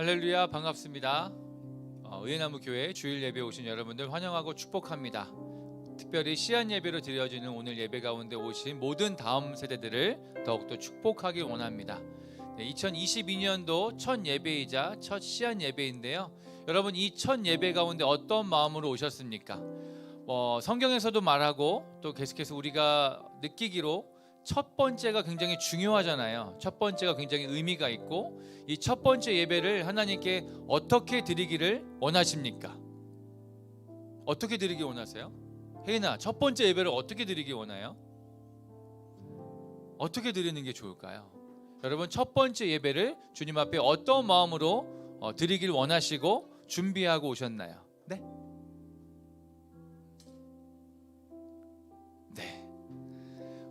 할렐루야, 반갑습니다. 의예나무 교회 주일 예배 오신 여러분들 환영하고 축복합니다. 특별히 시안 예배로 드려지는 오늘 예배 가운데 오신 모든 다음 세대들을 더욱더 축복하길 원합니다. 2022년도 첫 예배이자 첫 시안 예배인데요. 여러분, 이 첫 예배 가운데 어떤 마음으로 오셨습니까? 성경에서도 말하고 또 계속해서 우리가 느끼기로 첫 번째가 굉장히 중요하잖아요. 첫 번째가 굉장히 의미가 있고, 이 첫 번째 예배를 하나님께 어떻게 드리기를 원하십니까? 어떻게 드리기 원하세요? 혜인아, 첫 번째 예배를 어떻게 드리기 원해요? 어떻게 드리는 게 좋을까요? 여러분, 첫 번째 예배를 주님 앞에 어떤 마음으로 드리길 원하시고 준비하고 오셨나요? 네? 네.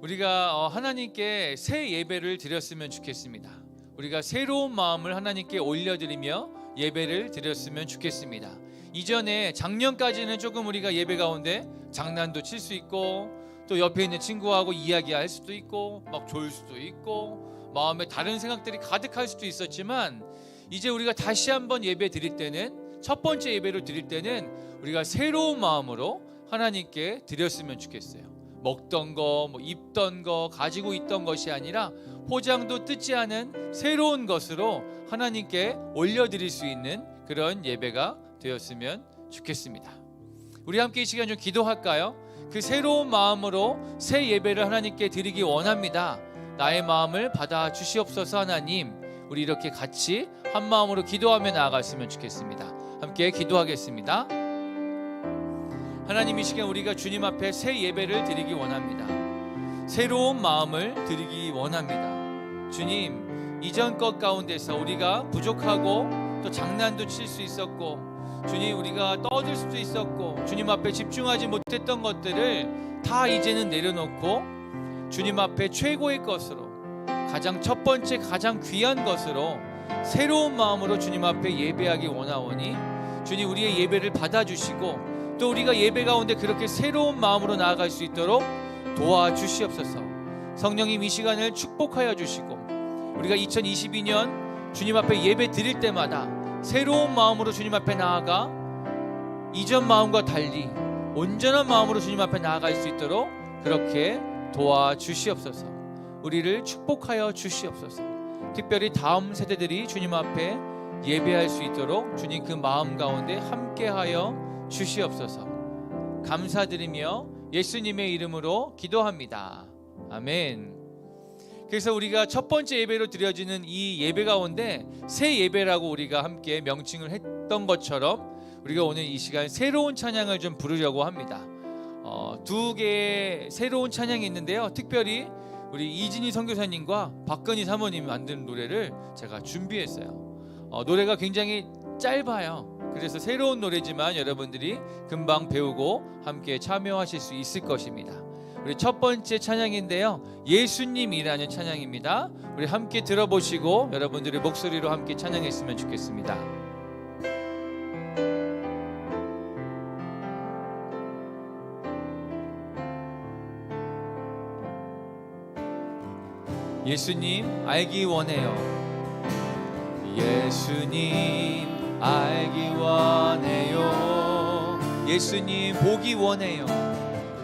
우리가 하나님께 새 예배를 드렸으면 좋겠습니다. 우리가 새로운 마음을 하나님께 올려드리며 예배를 드렸으면 좋겠습니다. 이전에 작년까지는 조금 우리가 예배 가운데 장난도 칠 수 있고, 또 옆에 있는 친구하고 이야기할 수도 있고, 막 졸 수도 있고, 마음에 다른 생각들이 가득할 수도 있었지만, 이제 우리가 다시 한번 예배 드릴 때는, 첫 번째 예배를 드릴 때는 우리가 새로운 마음으로 하나님께 드렸으면 좋겠어요. 먹던 거, 입던 거, 가지고 있던 것이 아니라 포장도 뜯지 않은 새로운 것으로 하나님께 올려드릴 수 있는 그런 예배가 되었으면 좋겠습니다. 우리 함께 이 시간 좀 기도할까요? 그 새로운 마음으로 새 예배를 하나님께 드리기 원합니다. 나의 마음을 받아 주시옵소서. 하나님, 우리 이렇게 같이 한 마음으로 기도하며 나아갔으면 좋겠습니다. 함께 기도하겠습니다. 하나님, 이 시간 우리가 주님 앞에 새 예배를 드리기 원합니다. 새로운 마음을 드리기 원합니다. 주님, 이전 것 가운데서 우리가 부족하고 또 장난도 칠 수 있었고, 주님, 우리가 떠들 수도 있었고, 주님 앞에 집중하지 못했던 것들을 다 이제는 내려놓고 주님 앞에 최고의 것으로, 가장 첫 번째 가장 귀한 것으로 새로운 마음으로 주님 앞에 예배하기 원하오니, 주님, 우리의 예배를 받아주시고 또 우리가 예배 가운데 그렇게 새로운 마음으로 나아갈 수 있도록 도와주시옵소서. 성령님, 이 시간을 축복하여 주시고, 우리가 2022년 주님 앞에 예배 드릴 때마다 새로운 마음으로 주님 앞에 나아가 이전 마음과 달리 온전한 마음으로 주님 앞에 나아갈 수 있도록 그렇게 도와주시옵소서. 우리를 축복하여 주시옵소서. 특별히 다음 세대들이 주님 앞에 예배할 수 있도록 주님 그 마음 가운데 함께하여 주시옵소서. 감사드리며 예수님의 이름으로 기도합니다. 아멘. 그래서 우리가 첫 번째 예배로 드려지는 이 예배 가운데 새 예배라고 우리가 함께 명칭을 했던 것처럼, 우리가 오늘 이 시간 새로운 찬양을 좀 부르려고 합니다. 두 개의 새로운 찬양이 있는데요. 특별히 우리 이진희 선교사님과 박건희 사모님이 만든 노래를 제가 준비했어요. 노래가 굉장히 짧아요. 그래서 새로운 노래지만 여러분들이 금방 배우고 함께 참여하실 수 있을 것입니다. 우리 첫 번째 찬양인데요, 예수님이라는 찬양입니다. 우리 함께 들어보시고 여러분들의 목소리로 함께 찬양했으면 좋겠습니다. 예수님 알기 원해요. 예수님 알기 원해요. 예수님 보기 원해요.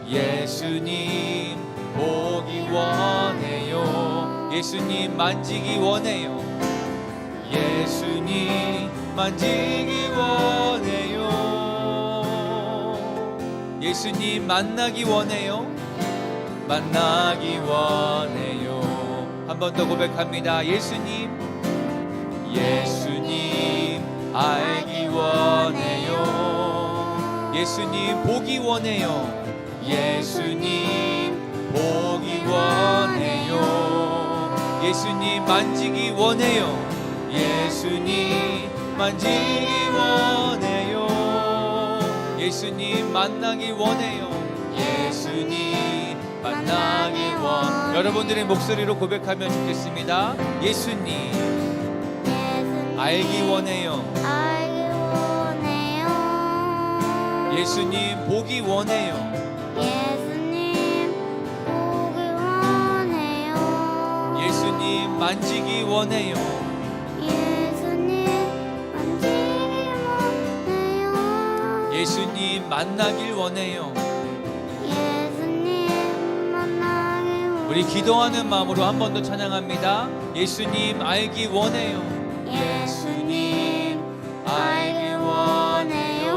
예수님 보기 원해요. 예수님 만지기 원해요. 예수님 만지기 원해요. 예수님 만나기 원해요. 만나기 원해요. 한 번 더 고백합니다. 예수님 알기 원해요. 예수님 보기 원해요. 예수님 보기 원해요. 예수님 만지기 원해요. 예수님 만지기 원해요. 예수님 만나기 원해요. 예수님 만나기 원. 여러분들의 목소리로 고백하면 좋겠습니다. 예수님 알기 원해요. 예수님 보기 원해요. 예수님 보기 원해요. 예수님 만지기 원해요. 예수님 예수님 만나길 원해요. 예수님 만나길 원해요. 우리 기도하는 마음으로 한 번 더 찬양합니다. 예수님 알기 원해요. 예수님 알길 원해요.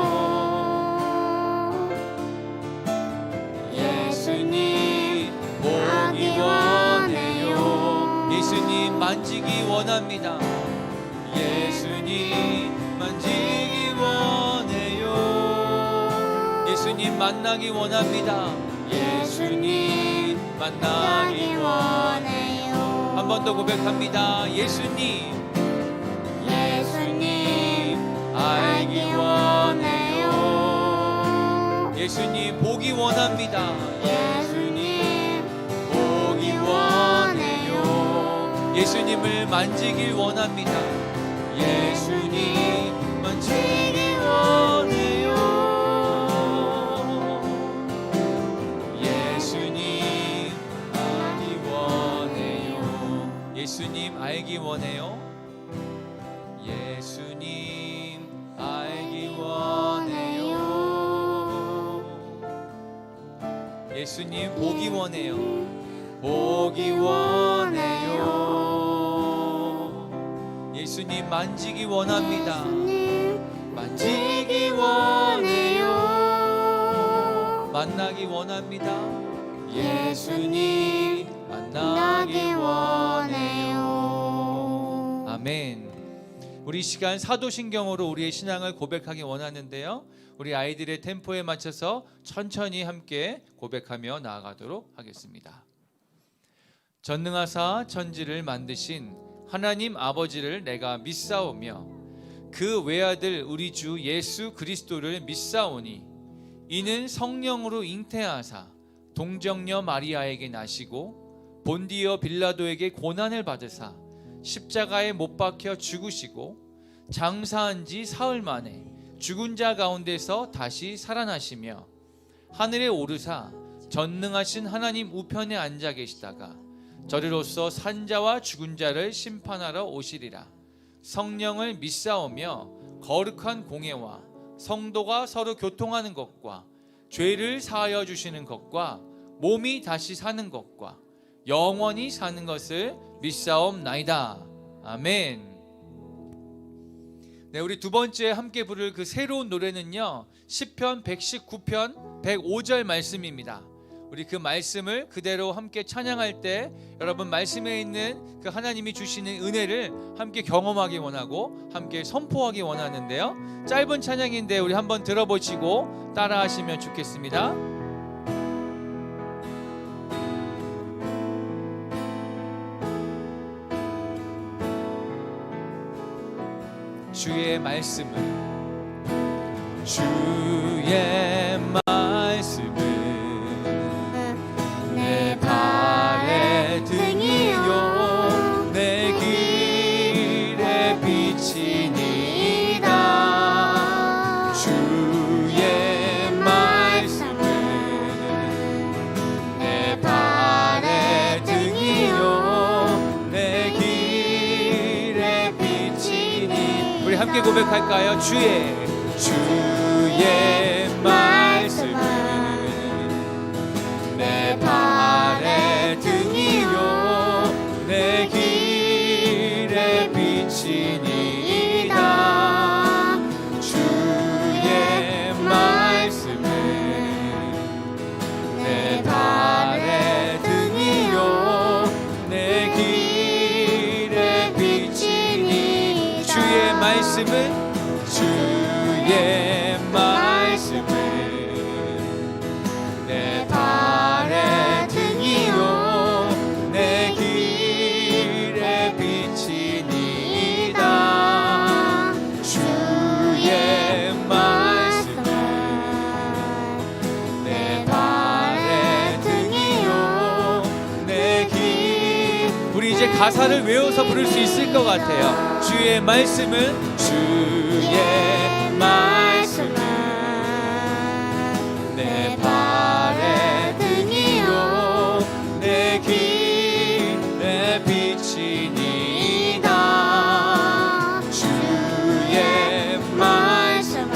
예수님 보기 원해요. 예수님 만지기 원합니다. 예수님 만지기 원해요. 예수님 만나기 원합니다. 예수님 만나기 원해요. 한 번 더 고백합니다. 예수님 알기 원해요. 예수님 보기 원합니다. 예수님 보기 원해요. 예수님을 만지길 원합니다. 예수님 만지길 원해요. 예수님 알기 원해요. 예수님 알기 원해요. 예수님 알기 원해요. 예수님 보기 원해요. 보기 원해요. 예수님 만지기 원합니다. 만지기 원해요. 만나기 원합니다. 예수님 만나기 원해요. 아멘. 우리 시간 사도신경으로 우리의 신앙을 고백하기 원하는데요. 우리 아이들의 템포에 맞춰서 천천히 함께 고백하며 나아가도록 하겠습니다. 전능하사 천지를 만드신 하나님 아버지를 내가 믿사오며 그 외아들 우리 주 예수 그리스도를 믿사오니 이는 성령으로 잉태하사 동정녀 마리아에게 나시고 본디어 빌라도에게 고난을 받으사 십자가에 못 박혀 죽으시고 장사한 지 사흘 만에 죽은 자 가운데서 다시 살아나시며 하늘에 오르사 전능하신 하나님 우편에 앉아 계시다가 저리로서 산자와 죽은 자를 심판하러 오시리라. 성령을 믿사오며 거룩한 공예와 성도가 서로 교통하는 것과 죄를 사하여 주시는 것과 몸이 다시 사는 것과 영원히 사는 것을 믿사옵나이다. 아멘. 네, 우리 두 번째 함께 부를 그 새로운 노래는요, 시편 119편 105절 말씀입니다. 우리 그 말씀을 그대로 함께 찬양할 때 여러분 말씀에 있는 그 하나님이 주시는 은혜를 함께 경험하기 원하고 함께 선포하기 원하는데요. 짧은 찬양인데 우리 한번 들어보시고 따라하시면 좋겠습니다. 주의 말씀은 내 발의 등이요 내 길의 빛이니이다. 주의 말씀은 내 발의 등이요 내 길의 빛이니. 우리 함께 고백할까요? 주의 말씀은 내 발의 등이요 내 길의 빛이니이다. 주의 말씀은 내 발의 등이요 내 길의 빛이니. 주의 말씀은 내 발의 등이요 내 길의 빛이니이다. 주의 말씀은 내 발의 등이요 내 길. 우리 이제 가사를 외워서 부를 수 있을 것 같아요. 주의 말씀은 내 발의 등이요 내 길의 빛이니이다. 주의 말씀은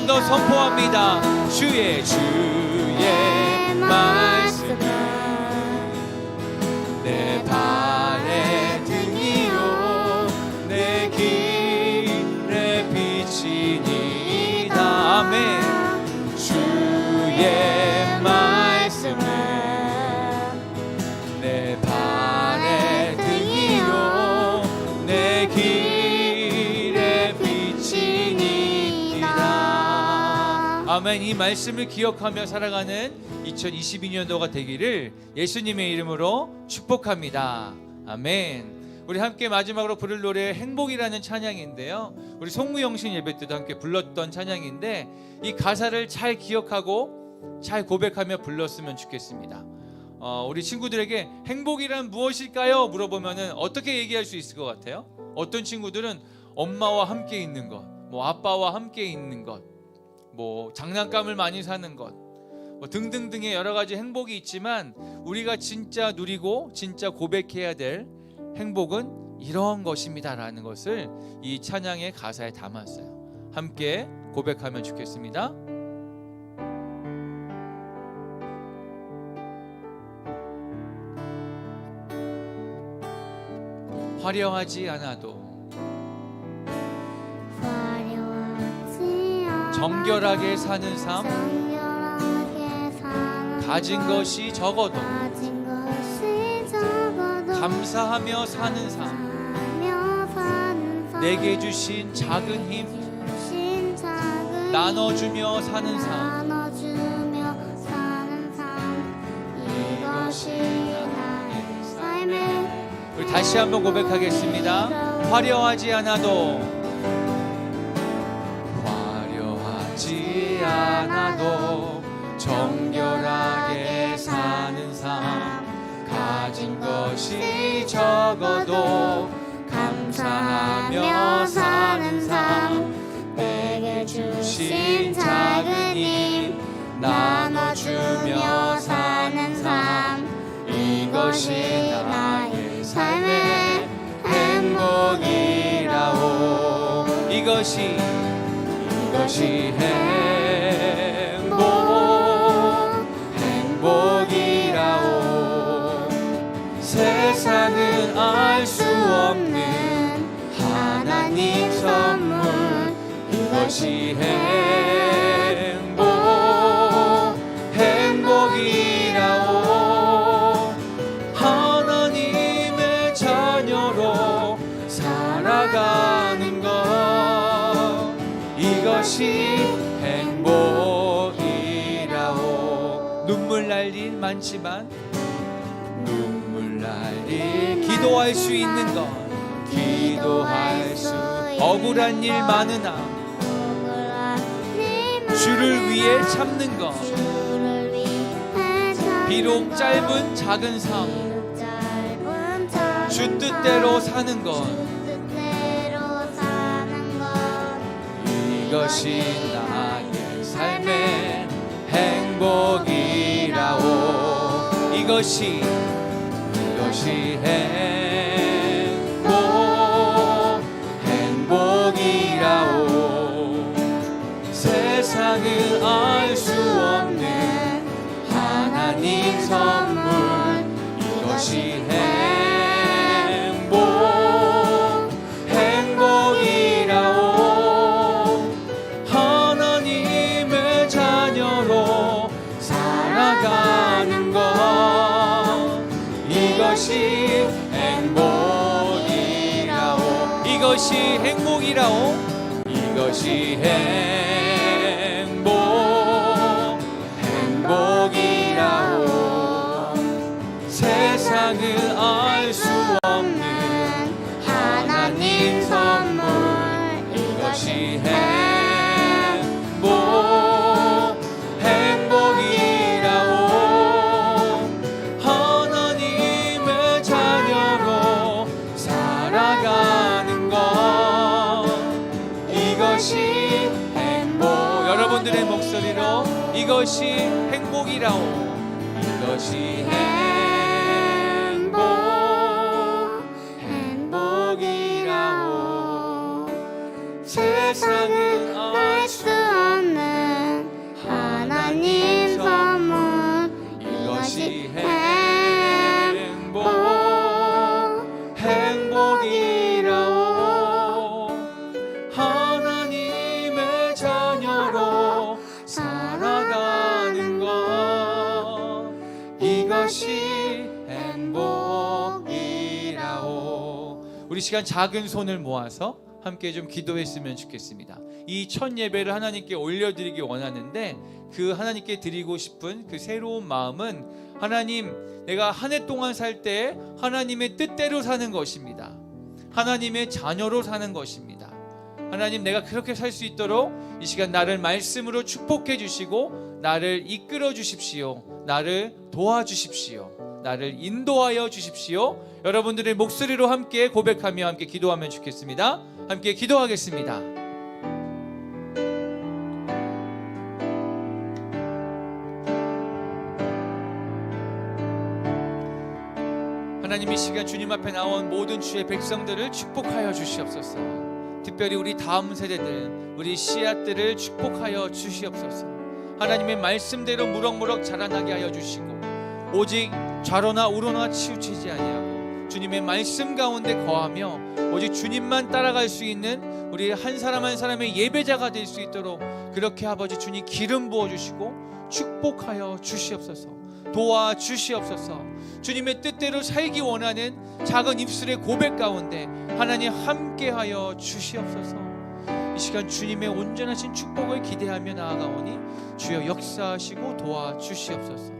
더 선포합니다. 주의 말씀은 내 발의 등이요 내 길의 빛이니이다. 아멘. 주의 말씀은 내 발의 등이요 내 길의 빛이니이다. 아멘. 이 말씀을 기억하며 살아가는 2022년도가 되기를 예수님의 이름으로 축복합니다. 아멘. 우리 함께 마지막으로 부를 노래 행복이라는 찬양인데요, 우리 송무영신 예배 때도 함께 불렀던 찬양인데 이 가사를 잘 기억하고 잘 고백하며 불렀으면 좋겠습니다. 우리 친구들에게 행복이란 무엇일까요? 물어보면은 어떻게 얘기할 수 있을 것 같아요? 어떤 친구들은 엄마와 함께 있는 것, 뭐 아빠와 함께 있는 것, 뭐 장난감을 많이 사는 것, 뭐 등등등의 여러 가지 행복이 있지만 우리가 진짜 누리고 진짜 고백해야 될 행복은 이런 것입니다라는 것을 이 찬양의 가사에 담았어요. 함께 고백하면 좋겠습니다. 화려하지 않아도 정결하게 사는 삶, 가진 것이 적어도 감사하며 사는 삶, 내게 주신 작은 힘 나눠주며 사는 삶, 이것이 나의 삶의. 우리 다시 한번 고백하겠습니다. 화려하지 않아도 정결하게 사는 삶, 가진 것이 적어도 감사하며 사는 삶, 내게 주신 작은 힘 나눠주며 사는 삶, 이것이 나의 삶의 행복이라오. 이것이 행복이라오. 세상은 알 수 없는 하나님 선물, 이것이 행복이라오. 하나님의 자녀로 살아가는 것, 이것이 행복이라오. 눈물 날 일 많지만 눈물 날 일 기도할 수 있는 것, 기도할 수 억울한 일 많으나 주를 위해 참는 것, 비록 짧은 작은 삶, 주 뜻대로 사는 것, 이것이 나의 삶의 행복이라오. 이것이 행복이라오. 세상은 알 수 없는 하나님 선물, 이것이 행복이라오. 하나님의 자녀로 살아가는 것, 이것이 행복이라오. 이것이 행복이라오. 이것이 행복이라오. 세상은 알 수 없는 하나님 선물, 이것이 행복이라오. 하나님의 자녀로 살아가는 것, 이것이 여러분들의 목소리로 이것이 행복이라오. 이것이 행복이라오. 세상은 알 수 없는 우리 시간 작은 손을 모아서 함께 좀 기도했으면 좋겠습니다. 이 첫 예배를 하나님께 올려드리기 원하는데 그 하나님께 드리고 싶은 그 새로운 마음은 하나님, 내가 한 해 동안 살 때 하나님의 뜻대로 사는 것입니다. 하나님의 자녀로 사는 것입니다. 하나님, 내가 그렇게 살 수 있도록 이 시간 나를 말씀으로 축복해 주시고 나를 이끌어 주십시오. 나를 도와주십시오. 나를 인도하여 주십시오. 여러분들의 목소리로 함께 고백하며 함께 기도하면 좋겠습니다. 함께 기도하겠습니다. 하나님, 이 시간 주님 앞에 나온 모든 주의 백성들을 축복하여 주시옵소서. 특별히 우리 다음 세대들, 우리 씨앗들을 축복하여 주시옵소서. 하나님의 말씀대로 무럭무럭 자라나게 하여 주시고 오직 좌로나 우로나 치우치지 아니하고 주님의 말씀 가운데 거하며 오직 주님만 따라갈 수 있는 우리 한 사람 한 사람의 예배자가 될 수 있도록 그렇게 아버지 주님 기름 부어주시고 축복하여 주시옵소서. 도와주시옵소서. 주님의 뜻대로 살기 원하는 작은 입술의 고백 가운데 하나님 함께하여 주시옵소서. 이 시간 주님의 온전하신 축복을 기대하며 나아가오니 주여 역사하시고 도와주시옵소서.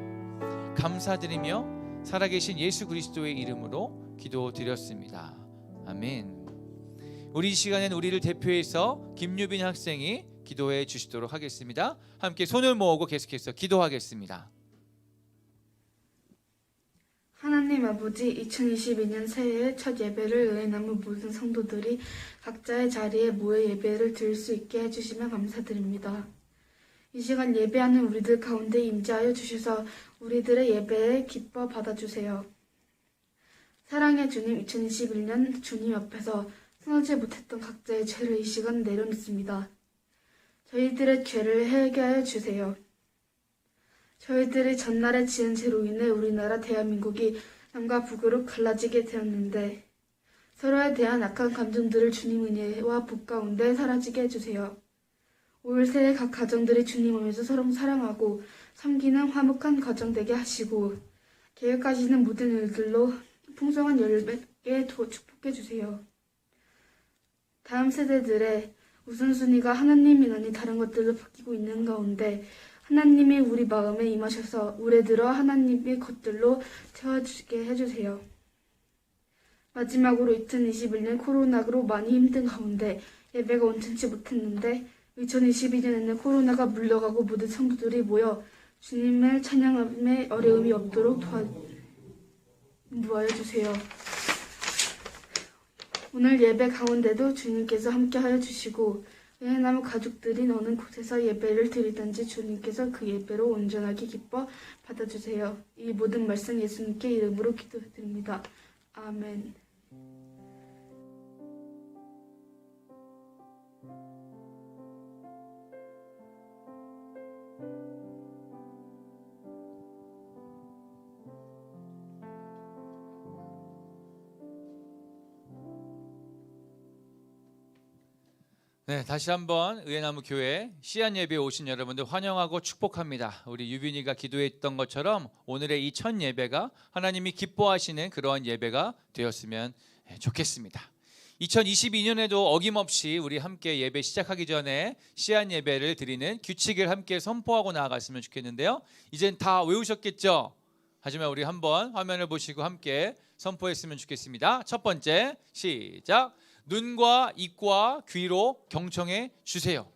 감사드리며 살아계신 예수 그리스도의 이름으로 기도드렸습니다. 아멘. 우리 이 시간엔 우리를 대표해서 김유빈 학생이 기도해 주시도록 하겠습니다. 함께 손을 모으고 계속해서 기도하겠습니다. 하나님 아버지, 2022년 새해의 첫 예배를 은혜나무 모든 성도들이 각자의 자리에 모여 예배를 드릴 수 있게 해주시면 감사드립니다. 이 시간 예배하는 우리들 가운데 임재하여 주셔서 우리들의 예배에 기뻐 받아주세요. 사랑의 주님, 2021년 주님 앞에서 승하지 못했던 각자의 죄를 이 시간 내려놓습니다. 저희들의 죄를 해결하여 주세요. 저희들이 전날에 지은 죄로 인해 우리나라 대한민국이 남과 북으로 갈라지게 되었는데 서로에 대한 악한 감정들을 주님 은혜와 복 가운데 사라지게 해주세요. 올 새해 각 가정들이 주님 안에서 서로 사랑하고 섬기는 화목한 가정 되게 하시고 계획하시는 모든 일들로 풍성한 열매에 축복해 주세요. 다음 세대들의 우선순위가 하나님이라니 다른 것들로 바뀌고 있는 가운데 하나님이 우리 마음에 임하셔서 올해 들어 하나님의 것들로 채워주게 해주세요. 마지막으로 2021년 코로나로 많이 힘든 가운데 예배가 온전치 못했는데 2022년에는 코로나가 물러가고 모든 성도들이 모여 주님을 찬양함에 어려움이 없도록 도와주여 주세요. 오늘 예배 가운데도 주님께서 함께하여 주시고 은혜나무 가족들이 어느 곳에서 예배를 드리든지 주님께서 그 예배로 온전하게 기뻐 받아주세요. 이 모든 말씀 예수님께 이름으로 기도드립니다. 아멘. 네, 다시 한번 은혜나무 교회 씨앗 예배에 오신 여러분들 환영하고 축복합니다. 우리 유빈이가 기도했던 것처럼 오늘의 이 첫 예배가 하나님이 기뻐하시는 그러한 예배가 되었으면 좋겠습니다. 2022년에도 어김없이 우리 함께 예배 시작하기 전에 씨앗 예배를 드리는 규칙을 함께 선포하고 나아갔으면 좋겠는데요. 이젠 다 외우셨겠죠? 하지만 우리 한번 화면을 보시고 함께 선포했으면 좋겠습니다. 첫 번째, 시작! 눈과 입과 귀로 경청해 주세요.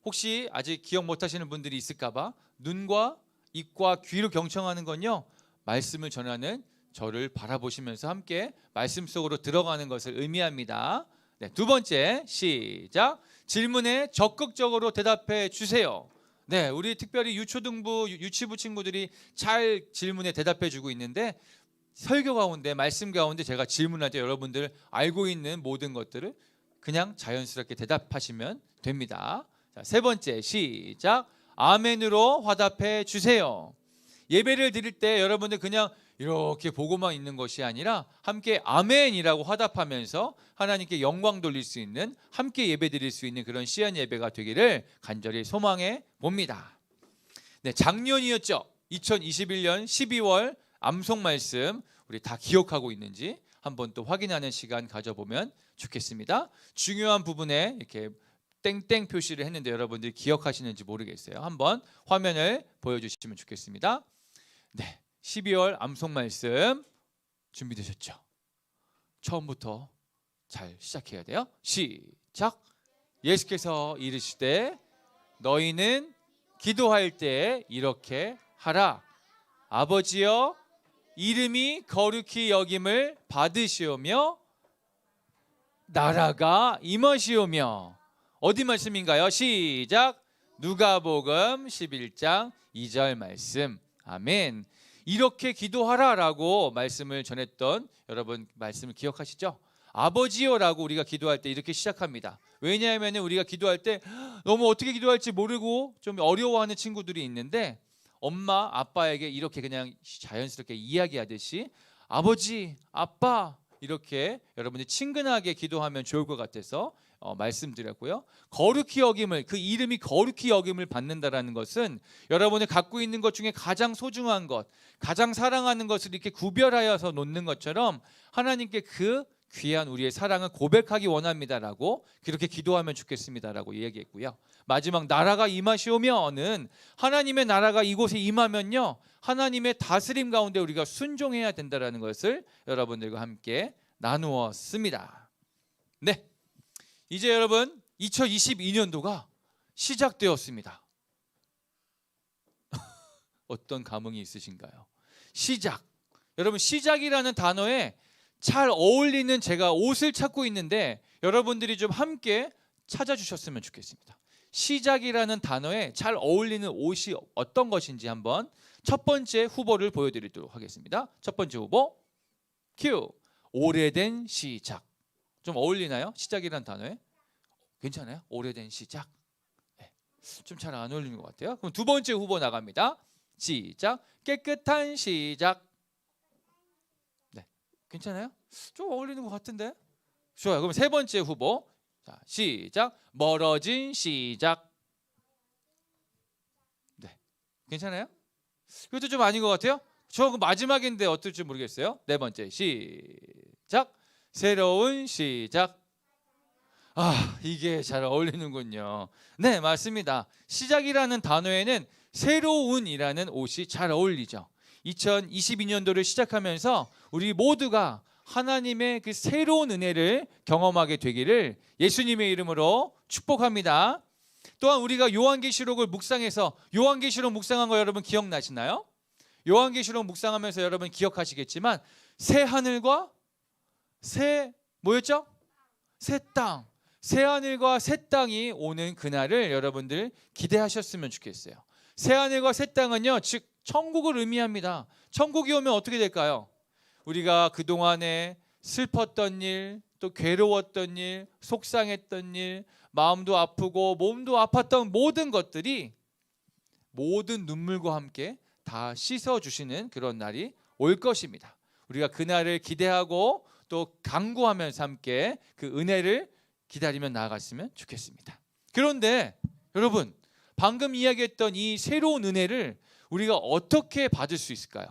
혹시 아직 기억 못하시는 분들이 있을까봐 눈과 입과 귀로 경청하는 건요, 말씀을 전하는 저를 바라보시면서 함께 말씀 속으로 들어가는 것을 의미합니다. 네, 두 번째, 시작! 질문에 적극적으로 대답해 주세요. 네, 우리 특별히 유초등부, 유치부 친구들이 잘 질문에 대답해 주고 있는데 설교 가운데, 말씀 가운데 제가 질문할 때 여러분들 알고 있는 모든 것들을 그냥 자연스럽게 대답하시면 됩니다. 자, 세 번째, 시작! 아멘으로 화답해 주세요. 예배를 드릴 때 여러분들 그냥 이렇게 보고만 있는 것이 아니라 함께 아멘이라고 화답하면서 하나님께 영광 돌릴 수 있는, 함께 예배 드릴 수 있는 그런 씨앗 예배가 되기를 간절히 소망해 봅니다. 네, 작년이었죠. 2021년 12월 암송 말씀 우리 다 기억하고 있는지 한번 또 확인하는 시간 가져보면 좋겠습니다. 중요한 부분에 이렇게 땡땡 표시를 했는데 여러분들이 기억하시는지 모르겠어요. 한번 화면을 보여주시면 좋겠습니다. 네, 12월 암송 말씀 준비되셨죠? 처음부터 잘 시작해야 돼요. 시작. 예수께서 이르시되 너희는 기도할 때 이렇게 하라. 아버지여 이름이 거룩히 여김을 받으시오며 나라가 임하시오며. 어디 말씀인가요? 시작. 누가복음 11장 2절 말씀. 아멘. 이렇게 기도하라라고 말씀을 전했던 여러분 말씀을 기억하시죠? 아버지요라고 우리가 기도할 때 이렇게 시작합니다. 왜냐하면 우리가 기도할 때 너무 어떻게 기도할지 모르고 좀 어려워하는 친구들이 있는데 엄마, 아빠에게 이렇게 그냥 자연스럽게 이야기하듯이 아버지, 아빠 이렇게 여러분이 친근하게 기도하면 좋을 것 같아서 말씀드렸고요. 거룩히 여김을, 그 이름이 거룩히 여김을 받는다라는 것은 여러분이 갖고 있는 것 중에 가장 소중한 것, 가장 사랑하는 것을 이렇게 구별하여서 놓는 것처럼 하나님께 그 귀한 우리의 사랑을 고백하기 원합니다라고 그렇게 기도하면 좋겠습니다라고 얘기했고요. 마지막 나라가 임하시오며는 하나님의 나라가 이곳에 임하면요, 하나님의 다스림 가운데 우리가 순종해야 된다라는 것을 여러분들과 함께 나누었습니다. 네, 이제 여러분 2022년도가 시작되었습니다. 어떤 감흥이 있으신가요? 시작. 여러분 시작이라는 단어에 잘 어울리는 제가 옷을 찾고 있는데 여러분들이 좀 함께 찾아주셨으면 좋겠습니다. 시작이라는 단어에 잘 어울리는 옷이 어떤 것인지 한번 첫 번째 후보를 보여드리도록 하겠습니다. 첫 번째 후보 큐. 오래된 시작. 좀 어울리나요? 시작이라는 단어에? 괜찮아요? 오래된 시작. 네. 좀 잘 안 어울리는 것 같아요. 그럼 두 번째 후보 나갑니다. 시작. 깨끗한 시작. 괜찮아요? 좀 어울리는 것 같은데? 좋아요. 그럼 세 번째 후보. 자, 시작. 멀어진 시작. 네. 괜찮아요? 이것도 좀 아닌 것 같아요? 저 마지막인데 어떨지 모르겠어요. 네 번째. 시작. 새로운 시작. 아, 이게 잘 어울리는군요. 네, 맞습니다. 시작이라는 단어에는 새로운이라는 옷이 잘 어울리죠. 2022년도를 시작하면서 우리 모두가 하나님의 그 새로운 은혜를 경험하게 되기를 예수님의 이름으로 축복합니다. 또한 우리가 요한계시록을 묵상해서 요한계시록 묵상한 거 여러분 기억나시나요? 요한계시록 묵상하면서 여러분 기억하시겠지만 새 하늘과 새 뭐였죠? 새 땅. 새 하늘과 새 땅이 오는 그날을 여러분들 기대하셨으면 좋겠어요. 새 하늘과 새 땅은요, 즉 천국을 의미합니다. 천국이 오면 어떻게 될까요? 우리가 그동안에 슬펐던 일, 또 괴로웠던 일, 속상했던 일, 마음도 아프고 몸도 아팠던 모든 것들이 모든 눈물과 함께 다 씻어주시는 그런 날이 올 것입니다. 우리가 그날을 기대하고 또 간구하면서 함께 그 은혜를 기다리며 나아갔으면 좋겠습니다. 그런데 여러분, 방금 이야기했던 이 새로운 은혜를 우리가 어떻게 받을 수 있을까요?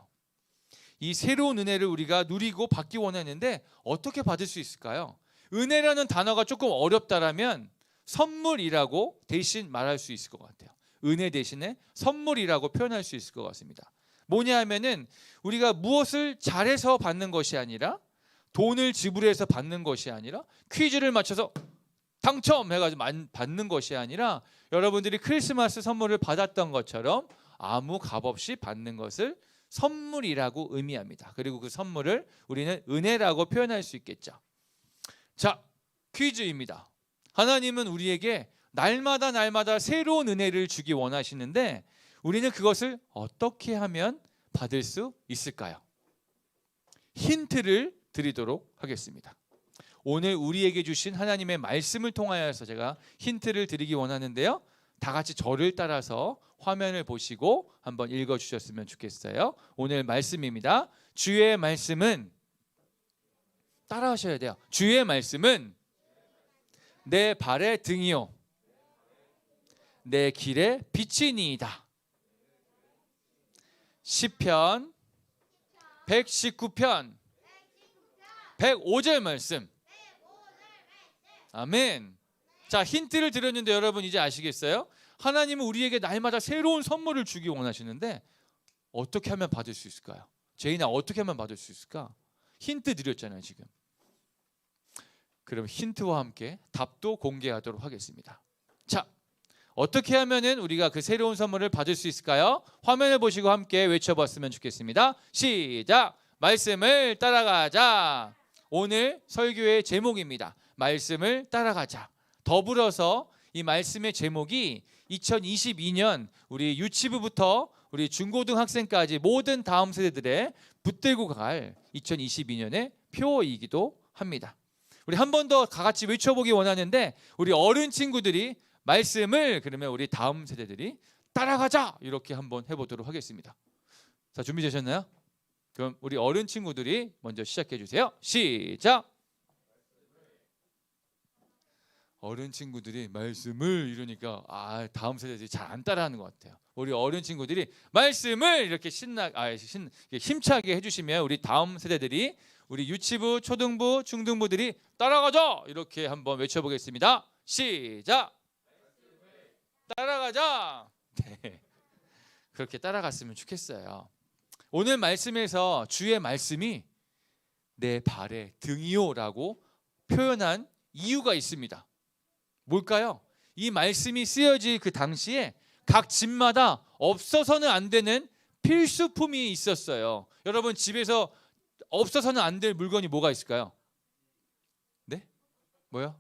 이 새로운 은혜를 우리가 누리고 받기 원하는데 어떻게 받을 수 있을까요? 은혜라는 단어가 조금 어렵다라면 선물이라고 대신 말할 수 있을 것 같아요. 은혜 대신에 선물이라고 표현할 수 있을 것 같습니다. 뭐냐 하면은 우리가 무엇을 잘해서 받는 것이 아니라 돈을 지불해서 받는 것이 아니라 퀴즈를 맞춰서 당첨해가지고 받는 것이 아니라 여러분들이 크리스마스 선물을 받았던 것처럼 아무 값 없이 받는 것을 선물이라고 의미합니다. 그리고 그 선물을 우리는 은혜라고 표현할 수 있겠죠. 자, 퀴즈입니다. 하나님은 우리에게 날마다 새로운 은혜를 주기 원하시는데 우리는 그것을 어떻게 하면 받을 수 있을까요? 힌트를 드리도록 하겠습니다. 오늘 우리에게 주신 하나님의 말씀을 통하여서 제가 힌트를 드리기 원하는데요. 다 같이 저를 따라서 화면을 보시고 한번 읽어주셨으면 좋겠어요. 오늘 말씀입니다. 주의 말씀은 따라하셔야 돼요. 주의 말씀은 내 발의 등이요 내 길의 빛이니이다. 시편 119편 105절 말씀. 아멘. 자, 힌트를 드렸는데 여러분 이제 아시겠어요? 하나님은 우리에게 날마다 새로운 선물을 주기 원하시는데 어떻게 하면 받을 수 있을까요? 제인아, 어떻게 하면 받을 수 있을까? 힌트 드렸잖아요 지금. 그럼 힌트와 함께 답도 공개하도록 하겠습니다. 자, 어떻게 하면은 우리가 그 새로운 선물을 받을 수 있을까요? 화면을 보시고 함께 외쳐봤으면 좋겠습니다. 시작! 말씀을 따라가자. 오늘 설교의 제목입니다. 말씀을 따라가자. 더불어서 이 말씀의 제목이 2022년 우리 유치부부터 우리 중고등학생까지 모든 다음 세대들의 붙들고 갈 2022년의 표이기도 합니다. 우리 한 번 더 같이 외쳐보기 원하는데 우리 어른 친구들이 말씀을 그러면 우리 다음 세대들이 따라가자 이렇게 한번 해보도록 하겠습니다. 자, 준비되셨나요? 그럼 우리 어른 친구들이 먼저 시작해 주세요. 시작! 어른 친구들이 말씀을 이러니까 다음 세대들이 잘 안 따라하는 것 같아요. 우리 어른 친구들이 말씀을 이렇게 힘차게 해주시면 우리 다음 세대들이 우리 유치부, 초등부, 중등부들이 따라가자 이렇게 한번 외쳐보겠습니다. 시작! 따라가자. 네, 그렇게 따라갔으면 좋겠어요. 오늘 말씀에서 주의 말씀이 내 발의 등이요라고 표현한 이유가 있습니다. 뭘까요? 이 말씀이 쓰여질 그 당시에 각 집마다 없어서는 안 되는 필수품이 있었어요. 여러분 집에서 없어서는 안 될 물건이 뭐가 있을까요? 네? 뭐요?